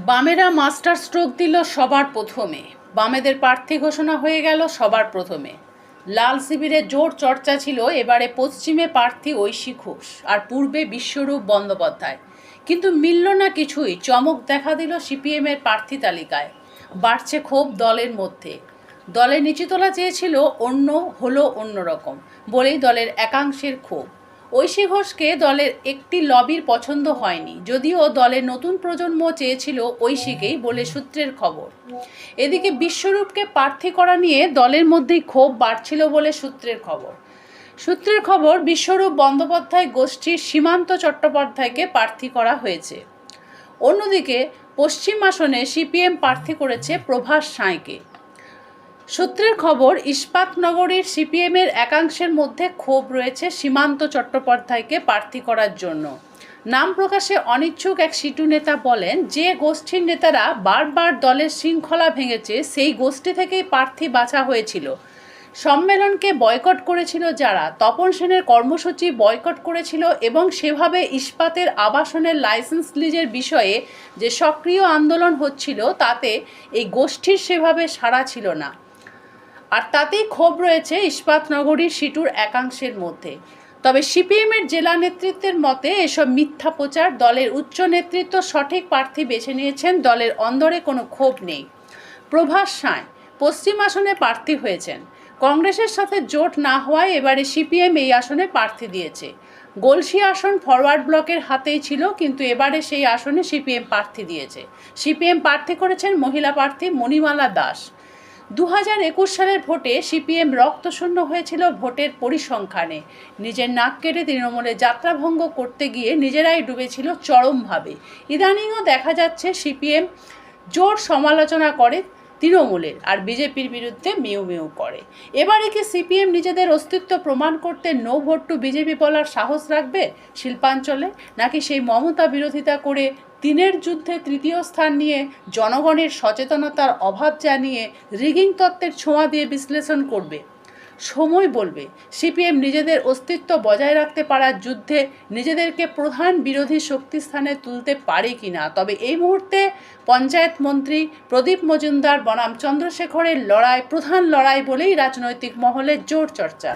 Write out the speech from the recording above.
বামেরা master stroke দিল সবার প্রথমে। বামেদের প্রার্থী ঘোষণা হয়ে গেল সবার প্রথমে। লাল শিবিরে জোর চর্চা ছিল এবারে পশ্চিমে প্রার্থী ঐশী ঘোষ আর পূর্বে বিশ্বরূপ বন্দ্যোপাধ্যায়, কিন্তু মিলল না কিছুই। চমক দেখা দিল সিপিএমের প্রার্থী তালিকায়। বাড়ছে ক্ষোভ দলের মধ্যে। দলের নিচুতলা চেয়েছিল অন্য, হলো অন্যরকম বলেই দলের একাংশের ক্ষোভ। ঐশী ঘোষকে দলের একটি লবির পছন্দ হয়নি, যদিও দলের নতুন প্রজন্ম চেয়েছিল ঐশীকেই বলে সূত্রের খবর। এদিকে বিশ্বরূপকে প্রার্থী করা নিয়ে দলের মধ্যেই ক্ষোভ বাড়ছিল বলে সূত্রের খবর বিশ্বরূপ বন্দ্যোপাধ্যায় গোষ্ঠীর সীমান্ত চট্টোপাধ্যায়কে প্রার্থী করা হয়েছে। অন্যদিকে পশ্চিম আসনে সিপিএম প্রার্থী করেছে প্রভাস সাঁইকে। সূত্রের খবর ইস্পাতনগরীর সিপিএমের একাংশের মধ্যে ক্ষোভ রয়েছে সীমান্ত চট্টোপাধ্যায়কে প্রার্থী করার জন্য। নাম প্রকাশে অনিচ্ছুক এক সিটু নেতা বলেন, যে গোষ্ঠীর নেতারা বারবার দলের শৃঙ্খলা ভেঙেছে সেই গোষ্ঠী থেকেই প্রার্থী বাছা হয়েছিল। সম্মেলনকে বয়কট করেছিল যারা, তপন সেনের কর্মসূচি বয়কট করেছিল এবং সেভাবে ইস্পাতের আবাসনের লাইসেন্স লিজের বিষয়ে যে সক্রিয় আন্দোলন হচ্ছিল তাতে এই গোষ্ঠীর সেভাবে সাড়া ছিল না। আর তাতেই ক্ষোভ রয়েছে ইস্পাতনগরীর সিটুর একাংশের মধ্যে। তবে সিপিএমের জেলা নেতৃত্বের মতে এসব মিথ্যা প্রচার। দলের উচ্চ নেতৃত্ব সঠিক প্রার্থী বেছে নিয়েছেন, দলের অন্দরে কোনো ক্ষোভ নেই। প্রভাস সাঁই পশ্চিম আসনে প্রার্থী হয়েছেন। কংগ্রেসের সাথে জোট না হওয়ায় এবারে সিপিএম এই আসনে প্রার্থী দিয়েছে। গলসি আসন ফরওয়ার্ড ব্লকের হাতেই ছিল, কিন্তু এবারে সেই আসনে সিপিএম প্রার্থী দিয়েছে। সিপিএম প্রার্থী করেছেন মহিলা প্রার্থী মণিমালা দাস। 2021 সালের ভোটে সিপিএম রক্তশূন্য হয়েছিল ভোটের পরিসংখ্যানে। নিজের নাক কেটে তৃণমূলে যাত্রাভঙ্গ করতে গিয়ে নিজেরাই ডুবেছিল চরমভাবে। ইদানিংও দেখা যাচ্ছে সিপিএম জোর সমালোচনা করে তৃণমূলের, আর বিজেপির বিরুদ্ধে মেউ মেউ করে। এবারে কি সিপিএম নিজেদের অস্তিত্ব প্রমাণ করতে নো ভোট টু বিজেপি বলার সাহস রাখবে শিল্পাঞ্চলে, নাকি সেই মমতা বিরোধিতা করে দিনের যুদ্ধে তৃতীয় স্থান নিয়ে জনগণের সচেতনতার অভাব জানিয়ে রিগিং তত্ত্বের ছোঁয়া দিয়ে বিশ্লেষণ করবে? সময় বলবে সিপিএম নিজেদের অস্তিত্ব বজায় রাখতে পারার যুদ্ধে নিজেদেরকে প্রধান বিরোধী শক্তি স্থানে তুলতে পারে কিনা। তবে এই মুহূর্তে পঞ্চায়েত মন্ত্রী প্রদীপ মজুমদার বনাম চন্দ্রশেখরের লড়াই প্রধান লড়াই বলেই রাজনৈতিক মহলে জোর চর্চা।